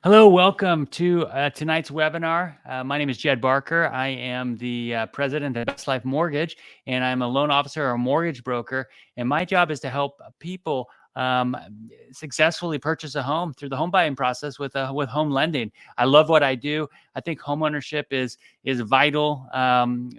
Hello, welcome to tonight's webinar. My name is Jed Barker. I am the president of Best Life Mortgage, and I'm a loan officer or a mortgage broker. And my job is to help people successfully purchase a home through the home buying process with home lending. I love what I do. I think home ownership is vital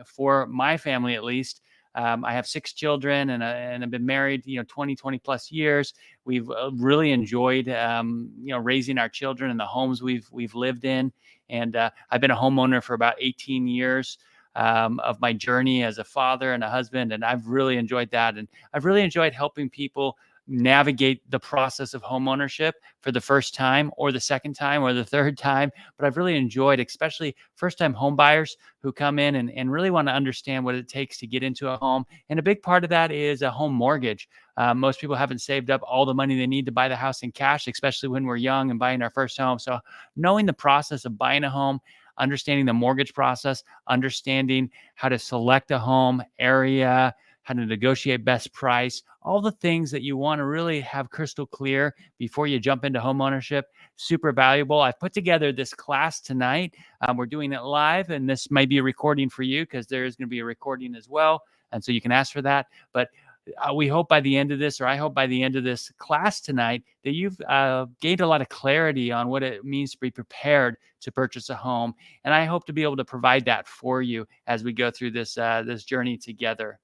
for my family, at least. I have 6 children and I've been married, 20 plus years. We've really enjoyed, raising our children in the homes we've lived in. And I've been a homeowner for about 18 years of my journey as a father and a husband. And I've really enjoyed that. And I've really enjoyed helping people navigate the process of home ownership for the first time or the second time or the third time. But I've really enjoyed, especially first time home buyers who come in and really want to understand what it takes to get into a home. And a big part of that is a home mortgage. Most people haven't saved up all the money they need to buy the house in cash, especially when we're young and buying our first home. So knowing the process of buying a home, understanding the mortgage process, understanding how to select a home area, how to negotiate best price, all the things that you want to really have crystal clear before you jump into home ownership. Super valuable. I've put together this class tonight. We're doing it live, and this might be a recording for you because there is going to be a recording as well. And so you can ask for that. But we hope by the end of this, or I hope by the end of this class tonight, that you've gained a lot of clarity on what it means to be prepared to purchase a home. And I hope to be able to provide that for you as we go through this journey together.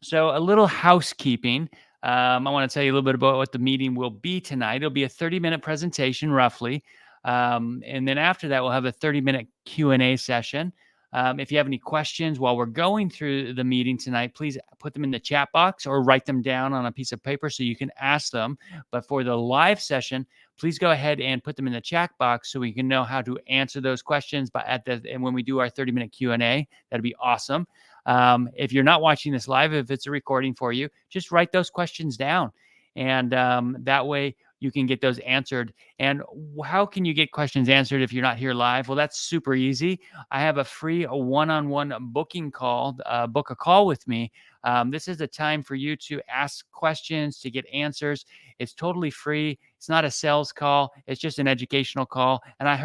So a little housekeeping. I want to tell you a little bit about what the meeting will be tonight. It'll be a 30-minute presentation, roughly. And then after that, we'll have a 30-minute Q&A session. If you have any questions while we're going through the meeting tonight, please put them in the chat box or write them down on a piece of paper so you can ask them. But for the live session, please go ahead and put them in the chat box so we can know how to answer those questions. But and when we do our 30-minute Q&A, that'd be awesome. If you're not watching this live, if it's a recording for you, just write those questions down. And that way you can get those answered. And how can you get questions answered if you're not here live? Well, that's super easy. I have a free one-on-one booking call, book a call with me. This is a time for you to ask questions, to get answers. It's totally free. It's not a sales call. It's just an educational call. And I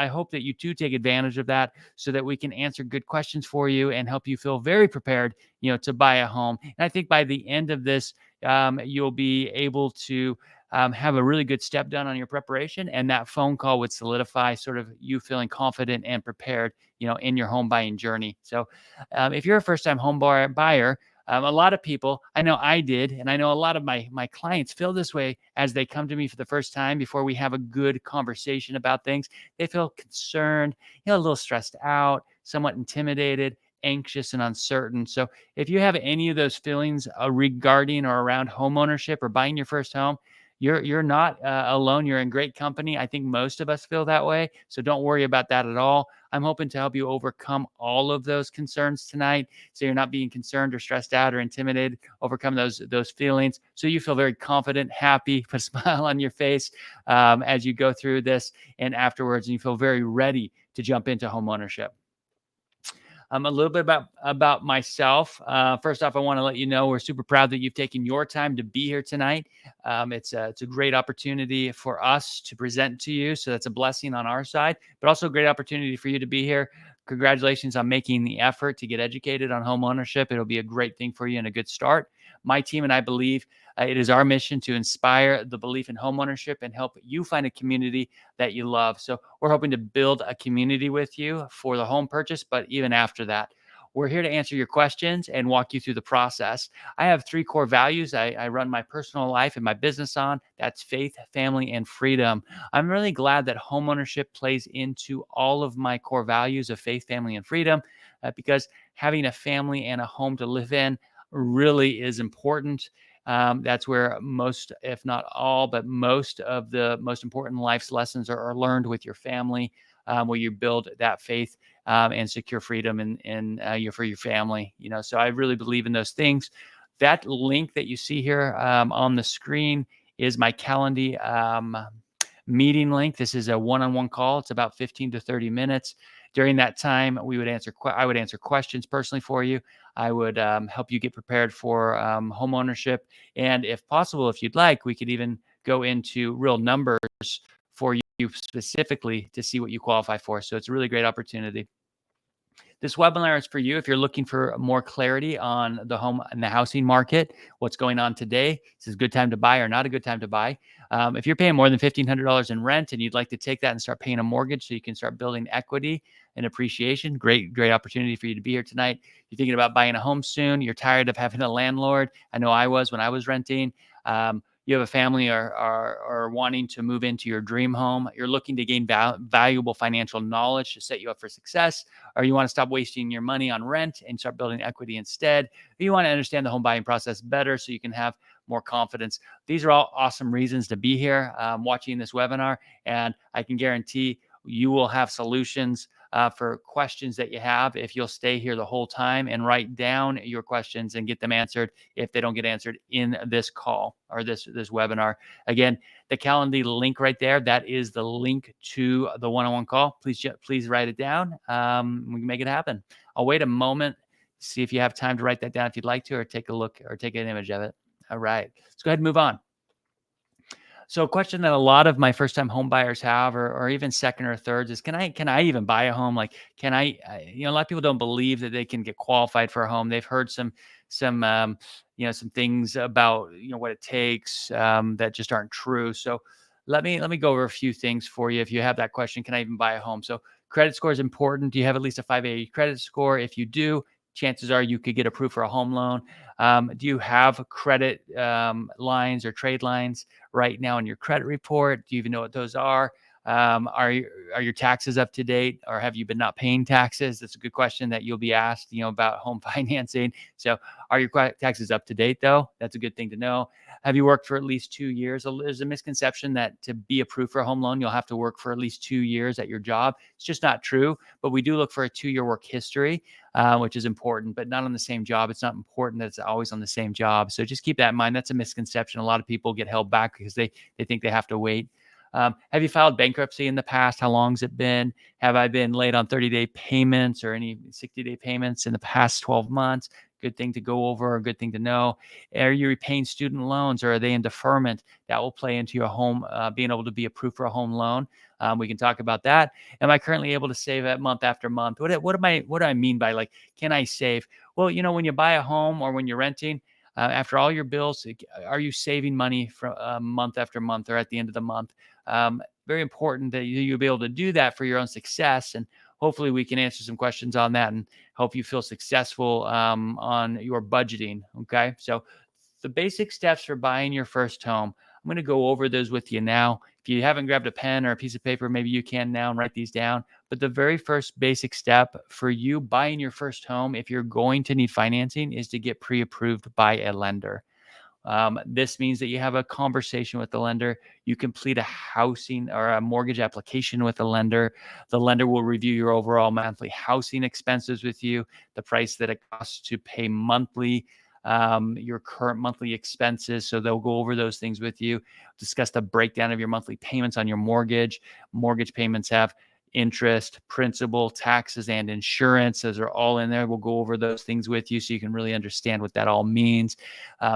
hope that you too take advantage of that so that we can answer good questions for you and help you feel very prepared, to buy a home. And I think by the end of this, you'll be able to have a really good step done on your preparation, and that phone call would solidify sort of you feeling confident and prepared, in your home buying journey. So if you're a first-time home buyer, a lot of people, I know I did, and I know a lot of my clients feel this way as they come to me for the first time before we have a good conversation about things. They feel concerned, a little stressed out, somewhat intimidated, anxious, and uncertain. So if you have any of those feelings regarding or around home ownership or buying your first home, you're not alone. You're in great company. I think most of us feel that way. So don't worry about that at all. I'm hoping to help you overcome all of those concerns tonight, so you're not being concerned or stressed out or intimidated. Overcome those feelings, so you feel very confident, happy, put a smile on your face as you go through this and afterwards, and you feel very ready to jump into home ownership. A little bit about myself. First off, I want to let you know we're super proud that you've taken your time to be here tonight. It's a great opportunity for us to present to you, so that's a blessing on our side, but also a great opportunity for you to be here. Congratulations on making the effort to get educated on home ownership. It'll be a great thing for you and a good start. My team and I believe it is our mission to inspire the belief in home ownership and help you find a community that you love. So we're hoping to build a community with you for the home purchase, but even after that. We're here to answer your questions and walk you through the process. I have 3 core values I run my personal life and my business on. That's faith, family, and freedom. I'm really glad that homeownership plays into all of my core values of faith, family, and freedom because having a family and a home to live in really is important. That's where most, if not all, but most of the most important life's lessons are learned with your family, where you build that faith and secure freedom for your family. So I really believe in those things. That link that you see here on the screen is my Calendly meeting link. This is a one-on-one call. It's about 15 to 30 minutes. During that time, I would answer questions personally for you. I would help you get prepared for home ownership. And if possible, if you'd like, we could even go into real numbers for you you specifically to see what you qualify for. So it's a really great opportunity. This webinar is for you if you're looking for more clarity on the home and the housing market, what's going on today. Is this a good time to buy or not a good time to buy? If you're paying more than $1,500 in rent and you'd like to take that and start paying a mortgage so you can start building equity and appreciation, great opportunity for you to be here tonight. You're thinking about buying a home soon. You're tired of having a landlord. I know I was when I was renting. You have a family or wanting to move into your dream home. You're looking to gain valuable financial knowledge to set you up for success, or you want to stop wasting your money on rent and start building equity instead. Or you want to understand the home buying process better so you can have more confidence. These are all awesome reasons to be here watching this webinar, and I can guarantee you will have solutions for questions that you have if you'll stay here the whole time and write down your questions and get them answered if they don't get answered in this call or this webinar. Again, the Calendly link right there, that is the link to the one-on-one call. Please write it down. We can make it happen. I'll wait a moment, see if you have time to write that down if you'd like to, or take a look or take an image of it. All right, let's go ahead and move on. So a question that a lot of my first-time home buyers have, or even second or thirds, is can I even buy a home? Like, can a lot of people don't believe that they can get qualified for a home. They've heard some things about what it takes that just aren't true. So let me go over a few things for you. If you have that question, can I even buy a home? So credit score is important. Do you have at least a 580 credit score? If you do, chances are you could get approved for a home loan. Do you have credit lines or trade lines right now in your credit report? Do you even know what those are? Are your taxes up to date, or have you been not paying taxes? That's a good question that you'll be asked, about home financing. So, are your taxes up to date though? That's a good thing to know. Have you worked for at least 2 years? There's a misconception that to be approved for a home loan, you'll have to work for at least 2 years at your job. It's just not true. But we do look for a 2-year work history, which is important, but not on the same job. It's not important that it's always on the same job. So just keep that in mind. That's a misconception. A lot of people get held back because they think they have to wait. Have you filed bankruptcy in the past? How long has it been? Have I been late on 30-day payments or any 60-day payments in the past 12 months? Good thing to go over, a good thing to know. Are you repaying student loans, or are they in deferment? That will play into your home, being able to be approved for a home loan. We can talk about that. Am I currently able to save at month after month? What do I mean by, like, can I save? Well, when you buy a home or when you're renting, after all your bills, are you saving money from month after month or at the end of the month? Very important that you'll be able to do that for your own success. And hopefully we can answer some questions on that and help you feel successful on your budgeting. Okay. So the basic steps for buying your first home, I'm going to go over those with you now. If you haven't grabbed a pen or a piece of paper, maybe you can now and write these down. But the very first basic step for you buying your first home, if you're going to need financing, is to get pre-approved by a lender. This means that you have a conversation with the lender. You complete a housing or a mortgage application with the lender. The lender will review your overall monthly housing expenses with you, the price that it costs to pay monthly, your current monthly expenses. So they'll go over those things with you, discuss the breakdown of your monthly payments on your mortgage. Mortgage payments have interest, principal, taxes, and insurance. Those are all in there. We'll go over those things with you so you can really understand what that all means.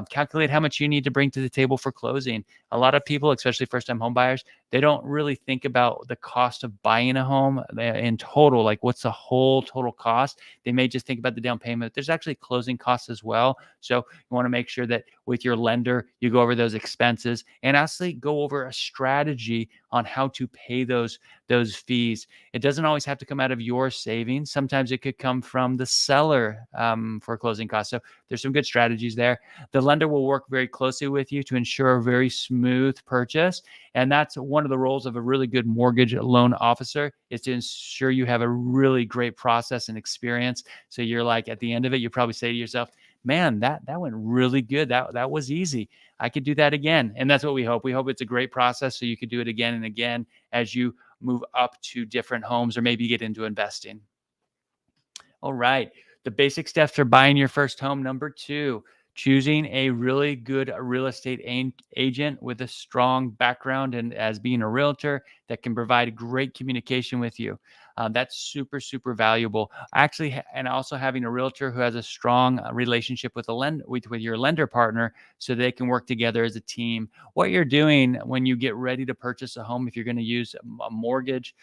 Calculate how much you need to bring to the table for closing. A lot of people, especially first-time home buyers, they don't really think about the cost of buying a home in total, like what's the whole total cost. They may just think about the down payment. There's actually closing costs as well. So you want to make sure that with your lender, you go over those expenses and actually go over a strategy on how to pay those fees. It doesn't always have to come out of your savings. Sometimes it could come from the seller for closing costs. So there's some good strategies there. The lender will work very closely with you to ensure a very smooth purchase. And that's one of the roles of a really good mortgage loan officer, is to ensure you have a really great process and experience. So you're like, at the end of it, you probably say to yourself, man, that went really good. That was easy. I could do that again. And that's what we hope. We hope it's a great process so you could do it again and again as you move up to different homes or maybe get into investing. All right. The basic steps for buying your first home. Number 2, choosing a really good real estate agent with a strong background and as being a realtor that can provide great communication with you. That's super, super valuable. Actually, and also having a realtor who has a strong relationship with with your lender partner, so they can work together as a team. What you're doing when you get ready to purchase a home, if you're going to use a mortgage,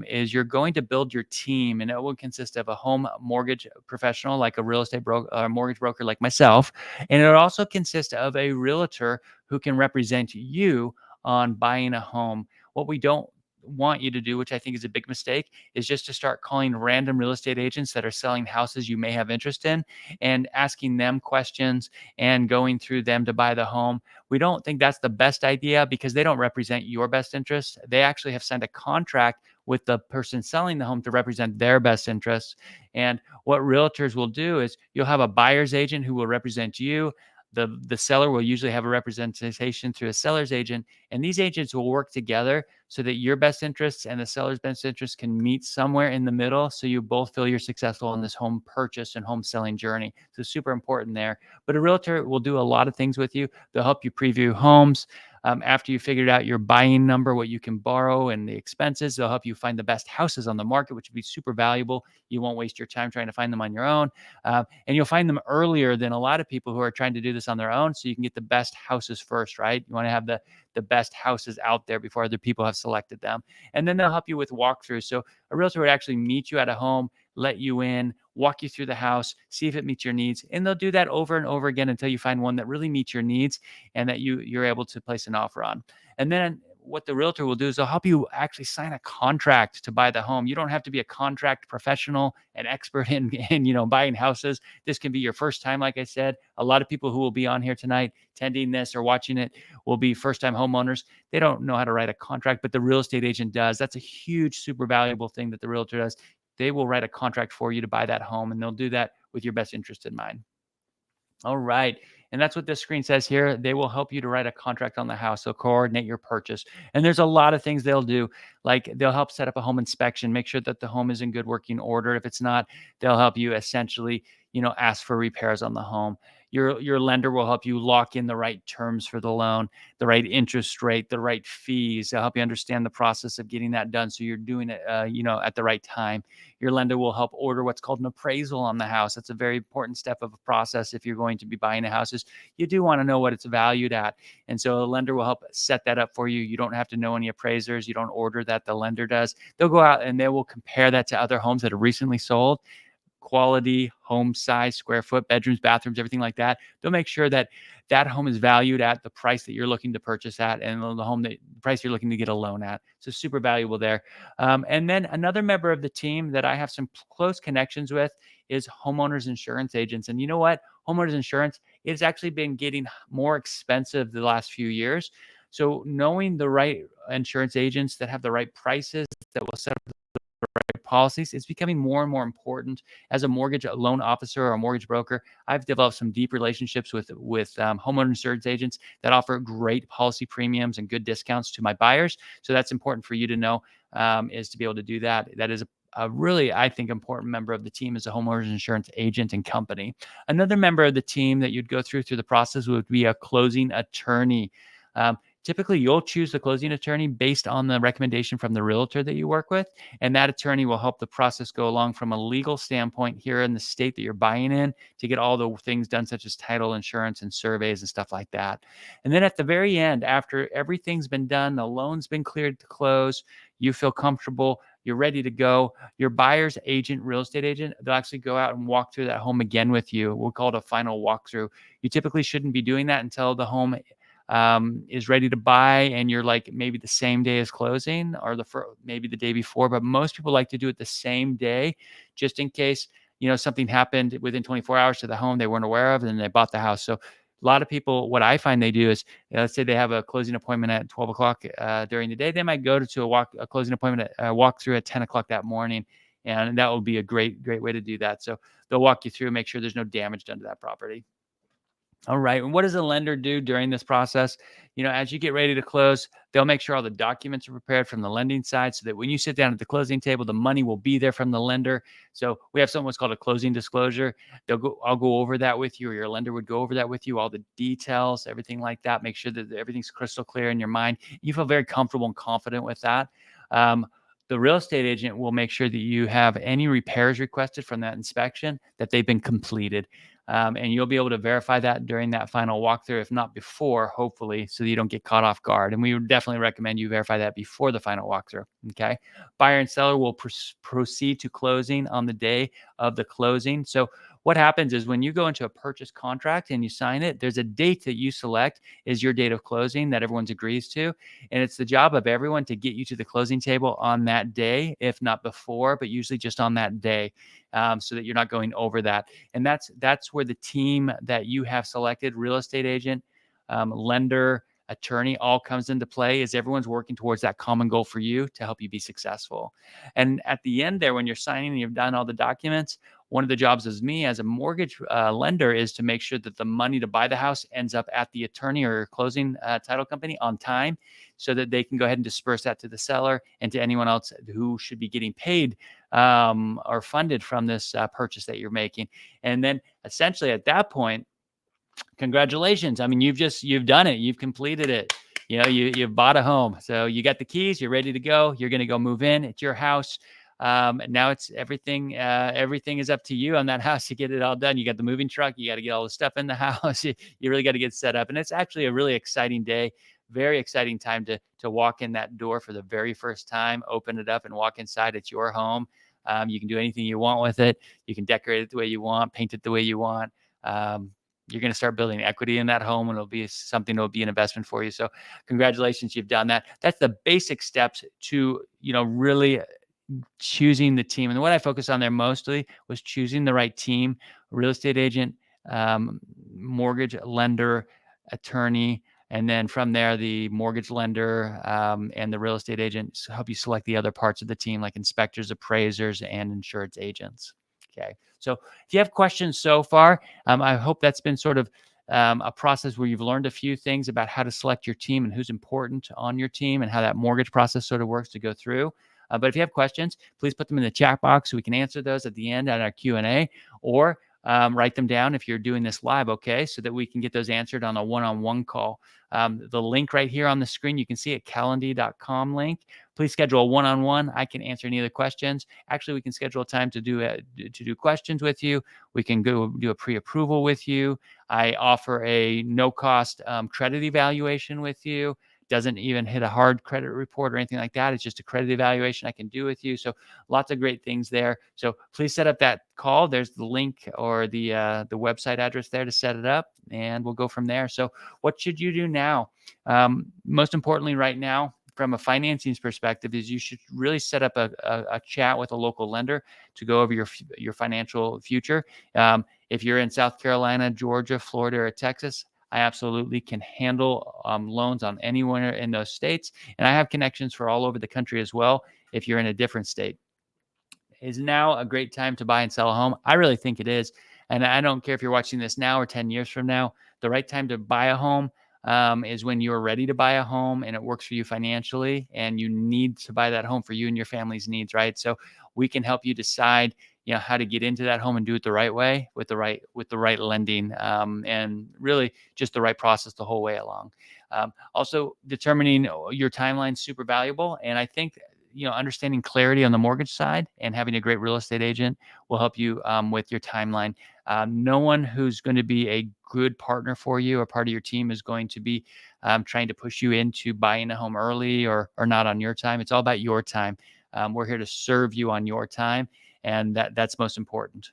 is you're going to build your team, and it will consist of a home mortgage professional like a real estate broker, mortgage broker like myself, and it also consists of a realtor who can represent you on buying a home. What we don't want you to do, which I think is a big mistake, is just to start calling random real estate agents that are selling houses you may have interest in and asking them questions and going through them to buy the home. We don't think that's the best idea because they don't represent your best interests. They actually have signed a contract with the person selling the home to represent their best interests. And what realtors will do is you'll have a buyer's agent who will represent you. The seller will usually have a representation through a seller's agent, and these agents will work together so that your best interests and the seller's best interests can meet somewhere in the middle, so you both feel you're successful in this home purchase and home selling journey. So super important there. But a realtor will do a lot of things with you. They'll help you preview homes. After you figured out your buying number, what you can borrow, and the expenses, they'll help you find the best houses on the market, which would be super valuable. You won't waste your time trying to find them on your own. And you'll find them earlier than a lot of people who are trying to do this on their own. So you can get the best houses first, right? You want to have the best houses out there before other people have selected them. And then they'll help you with walkthroughs. So a realtor would actually meet you at a home, let you in, walk you through the house, see if it meets your needs. And they'll do that over and over again until you find one that really meets your needs and that you're able to place an offer on. And then what the realtor will do is they'll help you actually sign a contract to buy the home. You don't have to be a contract professional and expert in buying houses. This can be your first time. Like I said, a lot of people who will be on here tonight attending this or watching it will be first time homeowners. They don't know how to write a contract, but the real estate agent does. That's a huge, super valuable thing that the realtor does. They will write a contract for you to buy that home, and they'll do that with your best interest in mind. All right. And that's what this screen says here. They will help you to write a contract on the house. They'll coordinate your purchase. And there's a lot of things they'll do. Like they'll help set up a home inspection, make sure that the home is in good working order. If it's not, they'll help you essentially, ask for repairs on the home. Your lender will help you lock in the right terms for the loan, the right interest rate, the right fees. They'll help you understand the process of getting that done so you're doing it, at the right time. Your lender will help order what's called an appraisal on the house. That's a very important step of a process if you're going to be buying a house. Is you do want to know what it's valued at. And so a lender will help set that up for you. You don't have to know any appraisers. You don't order that. The lender does. They'll go out and they will compare that to other homes that have recently sold, quality, home size, square foot, bedrooms, bathrooms, everything like that. They'll make sure that that home is valued at the price that you're looking to purchase at, and the price you're looking to get a loan at. So super valuable there. And then another member of the team that I have some close connections with is homeowners insurance agents. And you know what? Homeowners insurance, it's actually been getting more expensive the last few years. So knowing the right insurance agents that have the right prices that will set up policies, it's becoming more and more important. As a mortgage loan officer or a mortgage broker, I've developed some deep relationships with homeowner insurance agents that offer great policy premiums and good discounts to my buyers. So that's important for you to know, is to be able to do that. That is a really, I think, important member of the team is a homeowners insurance agent and company. Another member of the team that you'd go through the process would be a closing attorney. Typically, you'll choose the closing attorney based on the recommendation from the realtor that you work with. And that attorney will help the process go along from a legal standpoint here in the state that you're buying in to get all the things done, such as title insurance and surveys and stuff like that. And then at the very end, after everything's been done, the loan's been cleared to close, you feel comfortable, you're ready to go, your buyer's agent, real estate agent, they'll actually go out and walk through that home again with you. We'll call it a final walkthrough. You typically shouldn't be doing that until the home is ready to buy and you're like maybe the same day as closing or maybe the day before, but most people like to do it the same day just in case something happened within 24 hours to the home they weren't aware of and they bought the house. So a lot of people, what I find they do is, let's say they have a closing appointment at 12 o'clock during the day, they might go to a closing appointment walk through at 10 o'clock that morning, and that will be a great way to do that. So they'll walk you through, make sure there's no damage done to that property. All right. And what does a lender do during this process? As you get ready to close, they'll make sure all the documents are prepared from the lending side so that when you sit down at the closing table, the money will be there from the lender. So we have something what's called a closing disclosure. I'll go over that with you, or your lender would go over that with you, all the details, everything like that. Make sure that everything's crystal clear in your mind. You feel very comfortable and confident with that. Um, the real estate agent will make sure that you have any repairs requested from that inspection, that they've been completed. And you'll be able to verify that during that final walkthrough, if not before, hopefully, so that you don't get caught off guard. And we would definitely recommend you verify that before the final walkthrough. Okay. Buyer and seller will proceed to closing on the day of the closing. So what happens is when you go into a purchase contract and you sign it, there's a date that you select is your date of closing that everyone agrees to. And it's the job of everyone to get you to the closing table on that day, if not before, but usually just on that day, so that you're not going over that. And that's where the team that you have selected, real estate agent, lender, attorney, all comes into play, is everyone's working towards that common goal for you to help you be successful. And at the end there, when you're signing and you've done all the documents, one of the jobs as me as a mortgage lender is to make sure that the money to buy the house ends up at the attorney or closing title company on time, so that they can go ahead and disperse that to the seller and to anyone else who should be getting paid or funded from this purchase that you're making. And then essentially at that point, congratulations. I mean, you've done it. You've completed it. You've bought a home. So you got the keys, you're ready to go. You're going to go move in. It's your house. Now it's everything. Everything is up to you on that house to get it all done. You got the moving truck. You got to get all the stuff in the house. You really got to get set up. And it's actually a really exciting day. Very exciting time to walk in that door for the very first time, open it up and walk inside. It's your home. You can do anything you want with it. You can decorate it the way you want, paint it the way you want. You're going to start building equity in that home, and it'll be something that will be an investment for you. So congratulations, you've done that. That's the basic steps to, really choosing the team. And what I focused on there mostly was choosing the right team, real estate agent, mortgage lender, attorney. And then from there, the mortgage lender and the real estate agent help you select the other parts of the team, like inspectors, appraisers, and insurance agents. Okay. So if you have questions so far, I hope that's been sort of a process where you've learned a few things about how to select your team and who's important on your team and how that mortgage process sort of works to go through. But if you have questions, please put them in the chat box so we can answer those at the end at our Q&A, or write them down if you're doing this live, okay, so that we can get those answered on a one-on-one call. The link right here on the screen, you can see it, calendly.com link. Please schedule a one-on-one. I can answer any of the questions. Actually, we can schedule a time to do questions with you. We can go do a pre-approval with you. I offer a no-cost credit evaluation with you. Doesn't even hit a hard credit report or anything like that. It's just a credit evaluation I can do with you. So lots of great things there. So please set up that call. There's the link or the website address there to set it up, and we'll go from there. So what should you do now? Most importantly right now, from a financing perspective, is you should really set up a chat with a local lender to go over your financial future. If you're in South Carolina, Georgia, Florida, or Texas, I absolutely can handle loans on anywhere in those states. And I have connections for all over the country as well if you're in a different state. Is now a great time to buy and sell a home? I really think it is. And I don't care if you're watching this now or 10 years from now. The right time to buy a home is when you're ready to buy a home and it works for you financially, and you need to buy that home for you and your family's needs, right? So we can help you decide, how to get into that home and do it the right way with the right lending, and really just the right process the whole way along. Also, determining your timeline is super valuable, and I think understanding clarity on the mortgage side and having a great real estate agent will help you with your timeline. No one who's going to be a good partner for you or part of your team is going to be trying to push you into buying a home early or not on your time. It's all about your time. We're here to serve you on your time, and that's most important.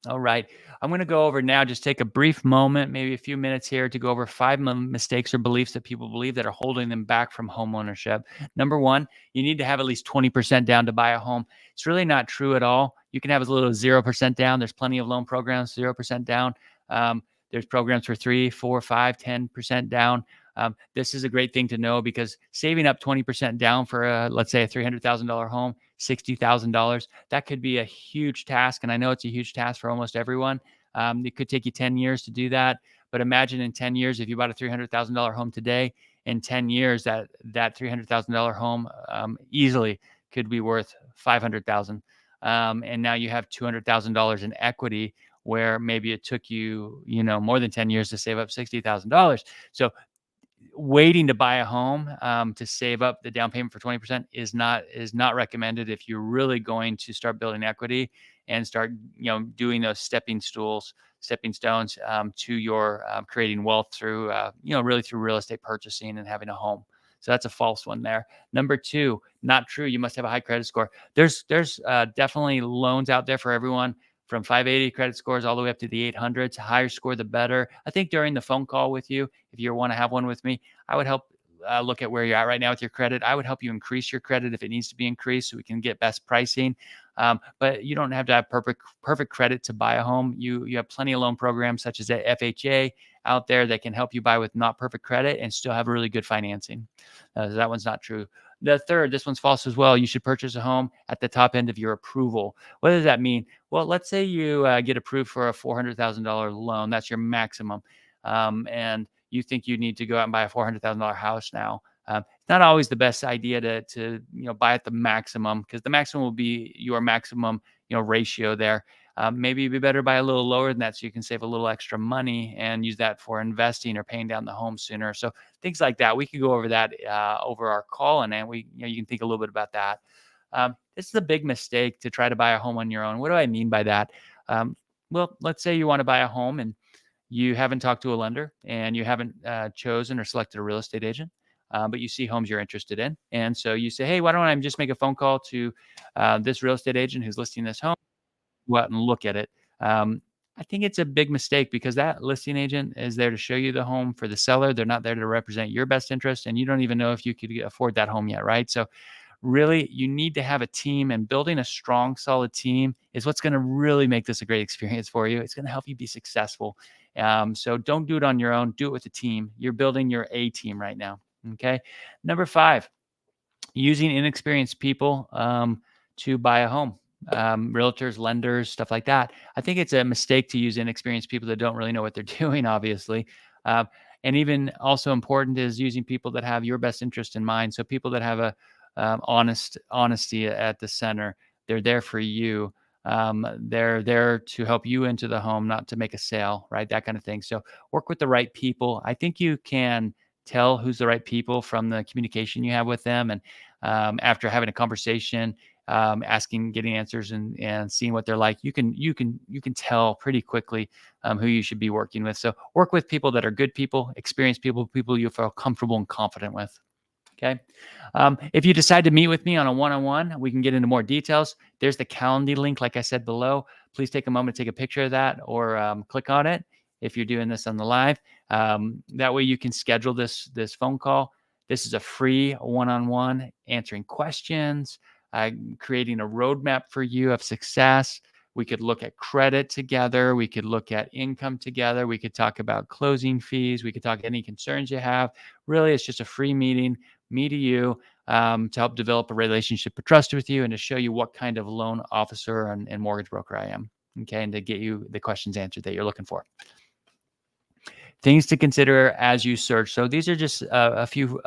All right. I'm going to go over now, just take a brief moment, maybe a few minutes here, to go over 5 mistakes or beliefs that people believe that are holding them back from home ownership. Number one, you need to have at least 20% down to buy a home. It's really not true at all. You can have as little as 0% down. There's plenty of loan programs, 0% down. There's programs for 3, 4, 5, 10% down. This is a great thing to know, because saving up 20% down for let's say a $300,000 home, $60,000, that could be a huge task. And I know it's a huge task for almost everyone. It could take you 10 years to do that. But imagine in 10 years, if you bought a $300,000 home today, in 10 years, that $300,000 home easily could be worth $500,000. And now you have $200,000 in equity, where maybe it took you, more than 10 years to save up $60,000. So waiting to buy a home to save up the down payment for 20% is not recommended if you're really going to start building equity and start doing those stepping stones to your creating wealth through really through real estate purchasing and having a home. So that's a false one there. Number two, not true. You must have a high credit score. There's definitely loans out there for everyone from 580 credit scores all the way up to the 800s. Higher score, the better. I think during the phone call with you, if you want to have one with me, I would help look at where you're at right now with your credit. I would help you increase your credit if it needs to be increased so we can get best pricing. But you don't have to have perfect credit to buy a home. You have plenty of loan programs such as the FHA out there that can help you buy with not perfect credit and still have really good financing. So that one's not true. The third, this one's false as well. You should purchase a home at the top end of your approval. What does that mean? Well, let's say you get approved for a $400,000 loan. That's your maximum. And you think you need to go out and buy a $400,000 house now. It's not always the best idea to buy at the maximum, because the maximum will be your maximum ratio there. Maybe it'd be better buy a little lower than that so you can save a little extra money and use that for investing or paying down the home sooner. So things like that, we could go over that over our call, and then you can think a little bit about that. This is a big mistake to try to buy a home on your own. What do I mean by that? Well, let's say you want to buy a home and you haven't talked to a lender and you haven't chosen or selected a real estate agent, but you see homes you're interested in. And so you say, hey, why don't I just make a phone call to this real estate agent who's listing this home? Go out and look at it. Um, I think it's a big mistake because that listing agent is there to show you the home for the seller. They're not there to represent your best interest, and you don't even know if you could afford that home yet, right? So really, you need to have a team, and building a strong, solid team is what's going to really make this a great experience for you. It's going to help you be successful. So don't do it on your own. Do it with a team. You're building your A team right now. Okay. Number five, using inexperienced people to buy a home. Realtors, lenders, stuff like that. I think it's a mistake to use inexperienced people that don't really know what they're doing, obviously. Uh, and even also important is using people that have your best interest in mind. So people that have a honesty at the center. They're there for you. They're there to help you into the home, not to make a sale, right? That kind of thing. So work with the right people. I think you can tell who's the right people from the communication you have with them, and after having a conversation, getting answers, and seeing what they're like, you can tell pretty quickly who you should be working with. So work with people that are good people, experienced people, people you feel comfortable and confident with. Okay. If you decide to meet with me on a one-on-one, we can get into more details. There's the Calendly link, like I said below. Please take a moment to take a picture of that, or click on it if you're doing this on the live. That way you can schedule this phone call. This is a free one-on-one, answering questions, creating a roadmap for you of success. We could look at credit together. We could look at income together. We could talk about closing fees. We could talk any concerns you have. Really, it's just a free meeting, me to you, to help develop a relationship of trust with you and to show you what kind of loan officer and mortgage broker I am. Okay. And to get you the questions answered that you're looking for. Things to consider as you search. So these are just a few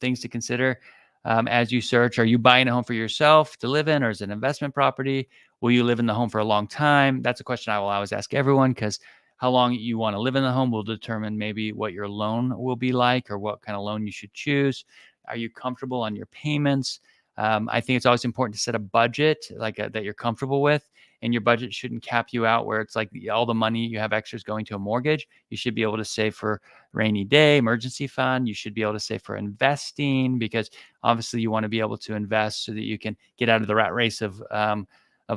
things to consider as you search. Are you buying a home for yourself to live in, or is it an investment property? Will you live in the home for a long time? That's a question I will always ask everyone, because how long you want to live in the home will determine maybe what your loan will be like, or what kind of loan you should choose. Are you comfortable on your payments? I think it's always important to set a budget that you're comfortable with, and your budget shouldn't cap you out where it's like all the money you have extras going to a mortgage. You should be able to save for rainy day, emergency fund. You should be able to save for investing, because obviously you want to be able to invest so that you can get out of the rat race of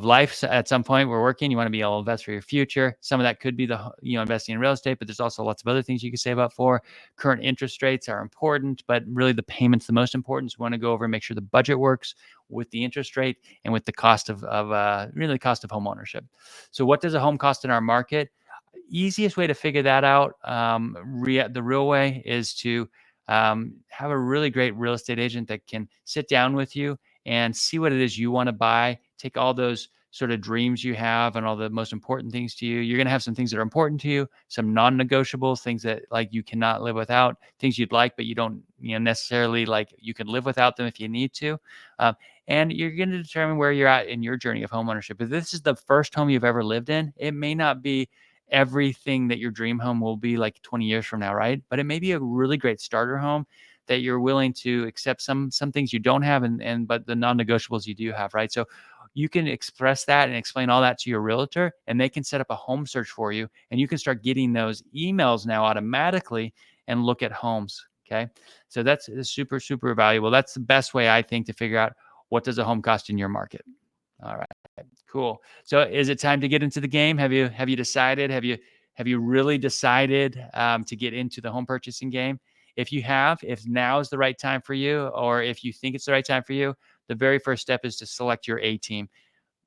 life. So at some point we're working, you want to be able to invest for your future. Some of that could be investing in real estate, but there's also lots of other things you can save up for. Current interest rates are important, but really the payment's the most important. So we want to go over and make sure the budget works with the interest rate and with the cost of really the cost of home ownership. So what does a home cost in our market? Easiest way to figure that out, the real way, is to have a really great real estate agent that can sit down with you and see what it is you want to buy. Take all those sort of dreams you have and all the most important things to you. You're going to have some things that are important to you, some non-negotiables, things that like you cannot live without, things you'd like, but you don't necessarily like. You can live without them if you need to. And you're going to determine where you're at in your journey of homeownership. If this is the first home you've ever lived in, it may not be everything that your dream home will be like 20 years from now, right? But it may be a really great starter home that you're willing to accept some things you don't have, and but the non-negotiables you do have, right? So you can express that and explain all that to your realtor, and they can set up a home search for you, and you can start getting those emails now automatically and look at homes. Okay. So that's super, super valuable. That's the best way, I think, to figure out what does a home cost in your market. All right. Cool. So is it time to get into the game? Have you decided? Have you really decided to get into the home purchasing game? If you have, if now is the right time for you, or if you think it's the right time for you, the very first step is to select your A team: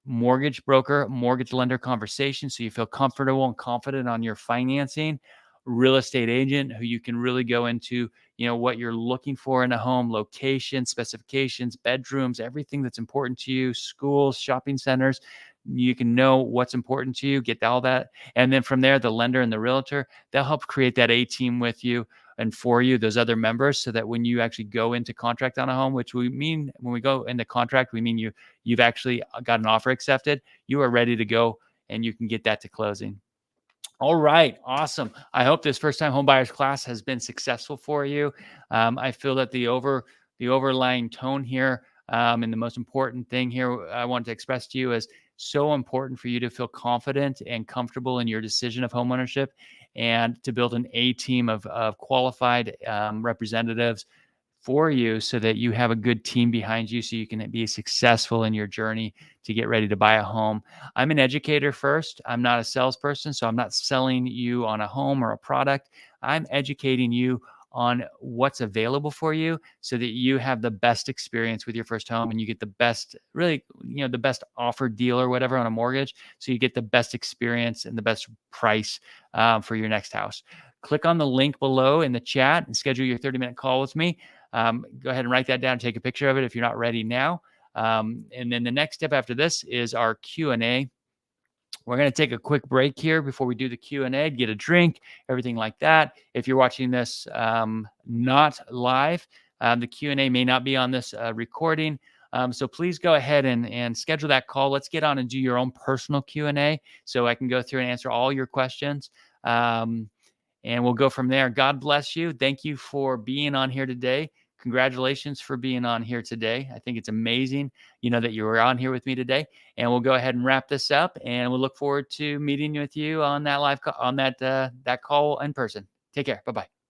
mortgage broker, mortgage lender conversation, so you feel comfortable and confident on your financing; real estate agent, who you can really go into, what you're looking for in a home, location, specifications, bedrooms, everything that's important to you, schools, shopping centers. You can know what's important to you, get all that. And then from there, the lender and the realtor, they'll help create that A team with you and for you, those other members, so that when you actually go into contract on a home, which we mean when we go into contract, we mean you've actually got an offer accepted, you are ready to go, and you can get that to closing. All right, awesome. I hope this first time homebuyers class has been successful for you. I feel that the overlying tone here, and the most important thing here I want to express to you is so important for you to feel confident and comfortable in your decision of homeownership, and to build an A team of qualified representatives for you, so that you have a good team behind you, so you can be successful in your journey to get ready to buy a home. I'm an educator first. I'm not a salesperson, so I'm not selling you on a home or a product. I'm educating you on what's available for you, so that you have the best experience with your first home, and you get the best, really, the best offer deal or whatever on a mortgage. So you get the best experience and the best price for your next house. Click on the link below in the chat and schedule your 30-minute call with me. Go ahead and write that down, take a picture of it if you're not ready now. And then the next step after this is our Q&A. We're going to take a quick break here before we do the Q&A, get a drink, everything like that. If you're watching this not live, the Q&A may not be on this recording. So please go ahead and schedule that call. Let's get on and do your own personal Q&A, so I can go through and answer all your questions. And we'll go from there. God bless you. Thank you for being on here today. Congratulations for being on here today. I think it's amazing, that you were on here with me today. And we'll go ahead and wrap this up, and we'll look forward to meeting with you on that live call, on that call in person. Take care. Bye-bye.